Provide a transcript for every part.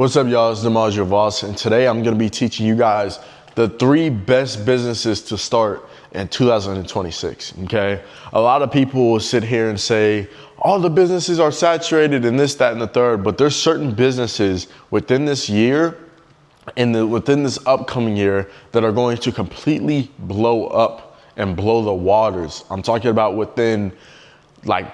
What's up, y'all? It's dimaggiovoss, and today I'm going to be teaching you guys the 3 best businesses to start in 2026, okay? A lot of people will sit here and say, all the businesses are saturated and this, that, and the third, but there's certain businesses within this year and within this upcoming year that are going to completely blow up and blow the waters. I'm talking about within,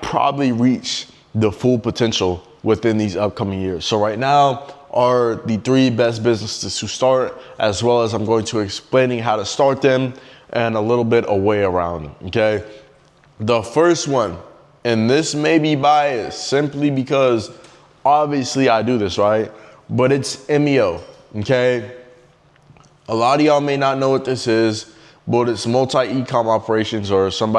probably reach the full potential within these upcoming years. So right now are the 3 best businesses to start, as well as I'm going to explaining how to start them and a little bit a way around them, okay? The first one, and this may be biased simply because obviously I do this, right? But it's MEO, okay? A lot of y'all may not know what this is, but it's multi-e-com operations, or some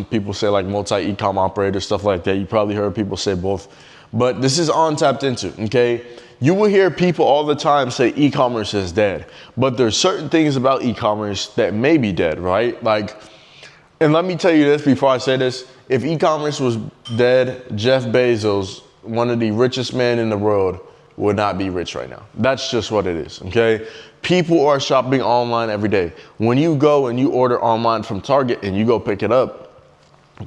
people say like multi-e-com operator, stuff like that. You probably heard people say both, but this is untapped into, okay? You will hear people all the time say e-commerce is dead, but there's certain things about e-commerce that may be dead, right? And let me tell you this before I say this, if e-commerce was dead, Jeff Bezos, one of the richest men in the world, would not be rich right now. That's just what it is, okay? People are shopping online every day. When you go and you order online from Target and you go pick it up,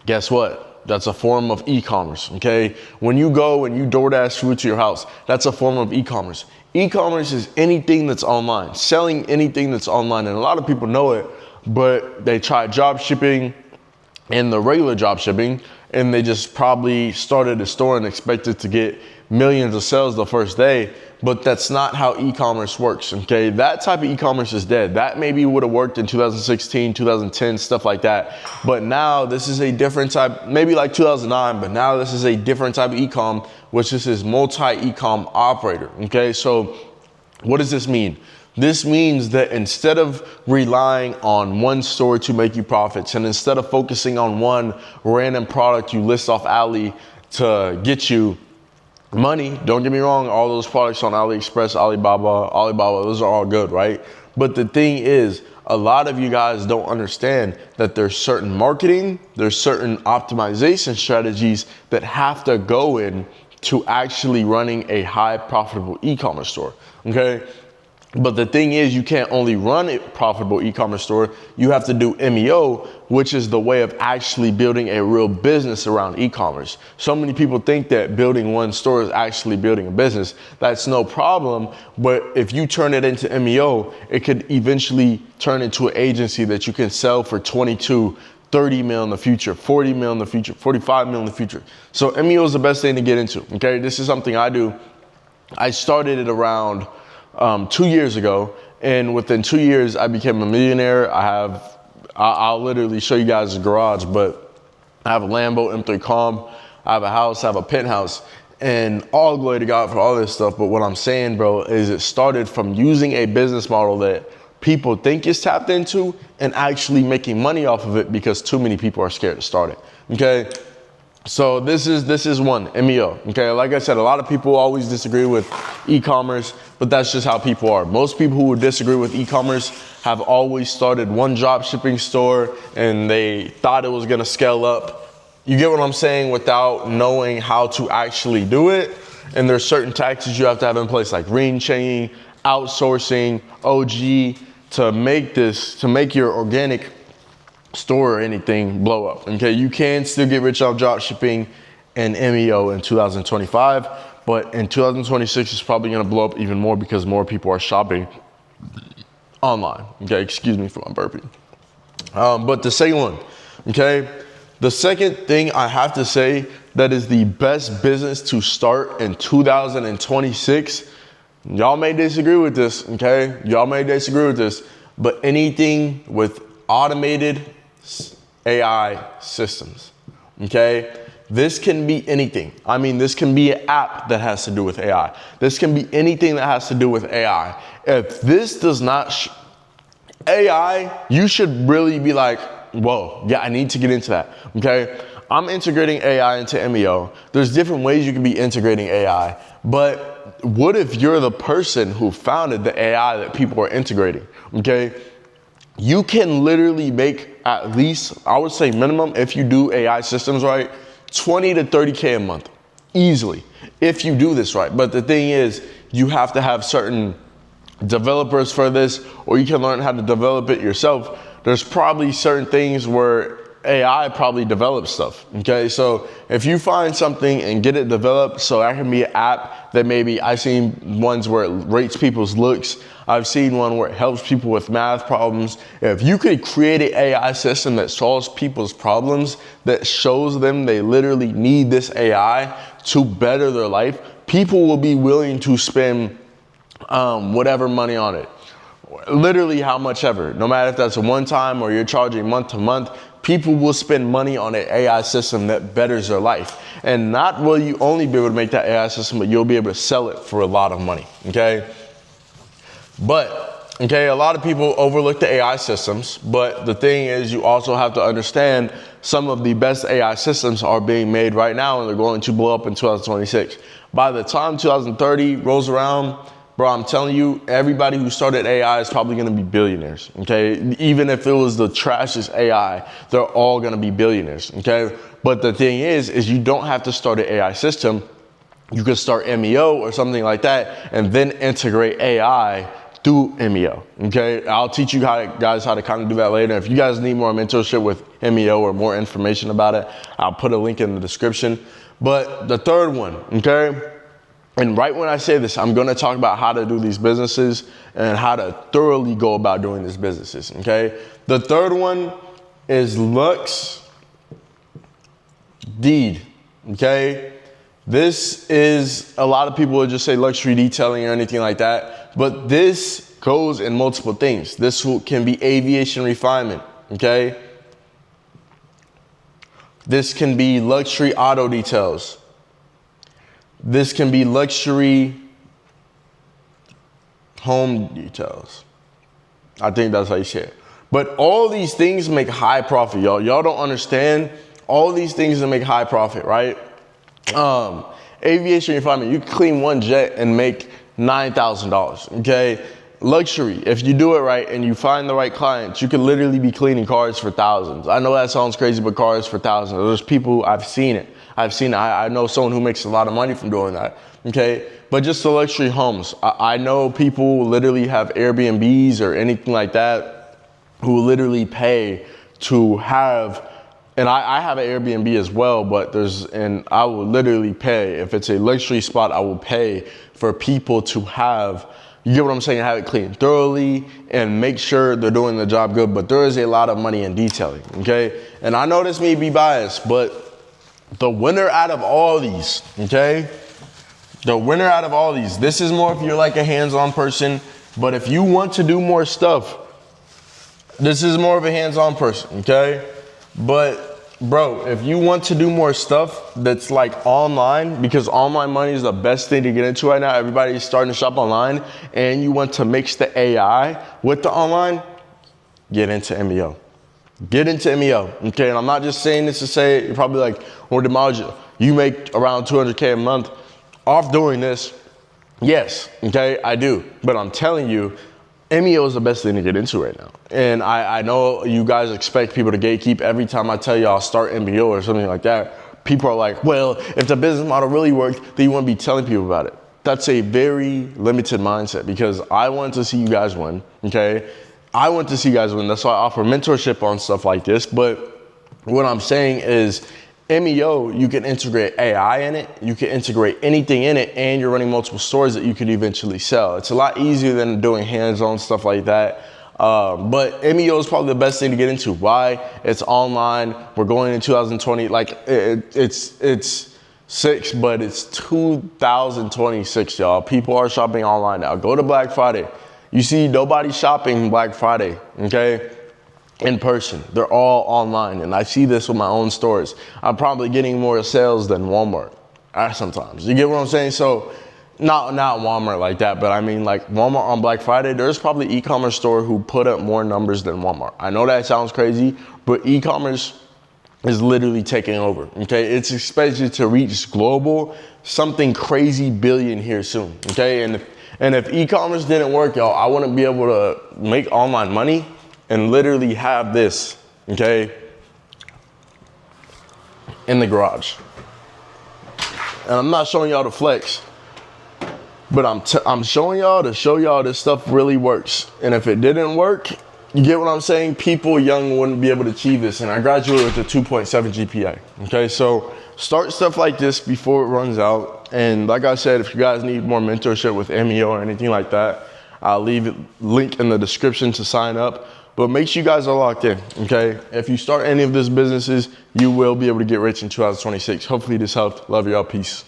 guess what? That's a form of e-commerce, okay? When you go and you DoorDash food to your house, that's a form of e-commerce. E-commerce is anything that's online, selling anything that's online. And a lot of people know it, but they try job shipping and the regular job shipping, and they just probably started a store and expected to get millions of sales the first day, but that's not how e-commerce works, okay? That type of e-commerce is dead. That maybe would have worked in 2016, 2010, stuff like that. But now this is a different type, maybe like 2009, but now this is a different type of e-com, which is multi-e-com operator, okay? So what does this mean? This means that instead of relying on one store to make you profits, and instead of focusing on one random product you list off Ali to get you money, don't get me wrong, all those products on AliExpress, Alibaba, those are all good, right? But the thing is, a lot of you guys don't understand that there's certain marketing, there's certain optimization strategies that have to go in to actually running a high profitable e-commerce store, okay? But the thing is, you can't only run a profitable e-commerce store, you have to do MEO, which is the way of actually building a real business around e-commerce. So many people think that building one store is actually building a business. That's no problem, but if you turn it into MEO, it could eventually turn into an agency that you can sell for 22, 30 mil in the future, 40 mil in the future, 45 mil in the future. So MEO is the best thing to get into, okay? This is something I do. I started it around 2 years ago, and within 2 years I became a millionaire. I'll literally show you guys the garage, but I have a Lambo M3 Comp, I have a house, I have a penthouse, and all glory to God for all this stuff. But what I'm saying, bro, is it started from using a business model that people think is tapped into and actually making money off of it because too many people are scared to start it, okay? So this is one, MEO, okay? Like I said, a lot of people always disagree with e-commerce, but that's just how people are. Most people who would disagree with e-commerce have always started one drop shipping store and they thought it was gonna scale up. You get what I'm saying? Without knowing how to actually do it. And there's certain tactics you have to have in place, like ring chaining, outsourcing, OG, to make your organic store or anything blow up, okay? You can still get rich off drop shipping and MEO in 2025, but in 2026 it's probably gonna blow up even more because more people are shopping online, okay? Excuse me for my burping. But the second one, okay? The second thing I have to say that is the best business to start in 2026, y'all may disagree with this, okay? Y'all may disagree with this, but anything with automated AI systems, okay? This can be anything. I mean, this can be an app that has to do with AI. This can be anything that has to do with AI. If this does not AI, you should really be like, whoa, yeah, I need to get into that, okay? I'm integrating AI into MEO. There's different ways you can be integrating AI, but what if you're the person who founded the AI that people are integrating, okay? You can literally make at least, I would say minimum, if you do AI systems right, 20 to 30K a month, easily, if you do this right. But the thing is, you have to have certain developers for this, or you can learn how to develop it yourself. There's probably certain things where AI probably develops stuff, okay? So if you find something and get it developed, so that can be an app that maybe I've seen ones where it rates people's looks. I've seen one where it helps people with math problems. If you could create an AI system that solves people's problems, that shows them they literally need this AI to better their life, people will be willing to spend whatever money on it. Literally how much ever. No matter if that's a one time or you're charging month to month, people will spend money on an AI system that betters their life. And not will you only be able to make that AI system, but you'll be able to sell it for a lot of money, okay? But, okay, a lot of people overlook the AI systems, but the thing is you also have to understand some of the best AI systems are being made right now and they're going to blow up in 2026. By the time 2030 rolls around, bro, I'm telling you, everybody who started AI is probably gonna be billionaires, okay? Even if it was the trashiest AI, they're all gonna be billionaires, okay? But the thing is you don't have to start an AI system. You could start MEO or something like that and then integrate AI through MEO, okay? I'll teach you guys how to kind of do that later. If you guys need more mentorship with MEO or more information about it, I'll put a link in the description. But the third one, okay? And right when I say this, I'm gonna talk about how to do these businesses and how to thoroughly go about doing these businesses, okay? The third one is Lux Deed, okay? This is, a lot of people would just say luxury detailing or anything like that, but this goes in multiple things. This can be aviation refinement, okay? This can be luxury auto details. This can be luxury home details. I think that's how you say it. But all these things make high profit, y'all. Y'all don't understand. All these things that make high profit, right? Aviation refinement, you can clean one jet and make $9,000, okay? Luxury, if you do it right and you find the right clients, you could literally be cleaning cars for thousands. I know that sounds crazy, but cars for thousands. There's people, I've seen it. I know someone who makes a lot of money from doing that, okay? But just the luxury homes. I know people literally have Airbnbs or anything like that who literally pay to have, and I have an Airbnb as well, but and I will literally pay, if it's a luxury spot, I will pay for people to have, you get what I'm saying, have it cleaned thoroughly and make sure they're doing the job good, but there is a lot of money in detailing, okay? And I know this may be biased, but the winner out of all these, okay? The winner out of all these, this is more if you're like a hands-on person, but if you want to do more stuff, this is more of a hands-on person, okay? But bro, if you want to do more stuff that's like online, because online money is the best thing to get into right now, everybody's starting to shop online, and you want to mix the AI with the online, get into MEO. Get into MEO, okay? And I'm not just saying this to say, you're probably like, or dimaggio, you make around 200K a month off doing this. Yes, okay, I do. But I'm telling you, MEO is the best thing to get into right now. And I know you guys expect people to gatekeep. Every time I tell you I'll start MEO or something like that, people are like, well, if the business model really worked, then you wouldn't be telling people about it. That's a very limited mindset, because I want to see you guys win, okay? I want to see you guys win. That's why I offer mentorship on stuff like this. But what I'm saying is MEO, you can integrate AI in it. You can integrate anything in it, and you're running multiple stores that you could eventually sell. It's a lot easier than doing hands-on stuff like that. But MEO is probably the best thing to get into. Why? It's online. We're going in 2020. Like it's 6, but it's 2026, y'all. People are shopping online now. Go to Black Friday. You see nobody shopping Black Friday, okay, in person. They're all online, and I see this with my own stores. I'm probably getting more sales than Walmart sometimes. You get what I'm saying? So not Walmart like that, but I mean like Walmart on Black Friday, there's probably e-commerce store who put up more numbers than Walmart. I know that sounds crazy, but e-commerce is literally taking over, okay? It's expected to reach global something crazy billion here soon, okay? And if e-commerce didn't work, y'all, I wouldn't be able to make online money and literally have this, okay, in the garage. And I'm not showing y'all the flex, But I'm showing y'all to show y'all this stuff really works. And if it didn't work, you get what I'm saying? People young wouldn't be able to achieve this. And I graduated with a 2.7 GPA. Okay, so start stuff like this before it runs out. And like I said, if you guys need more mentorship with MEO or anything like that, I'll leave a link in the description to sign up. But make sure you guys are locked in, okay? If you start any of these businesses, you will be able to get rich in 2026. Hopefully this helped. Love y'all. Peace.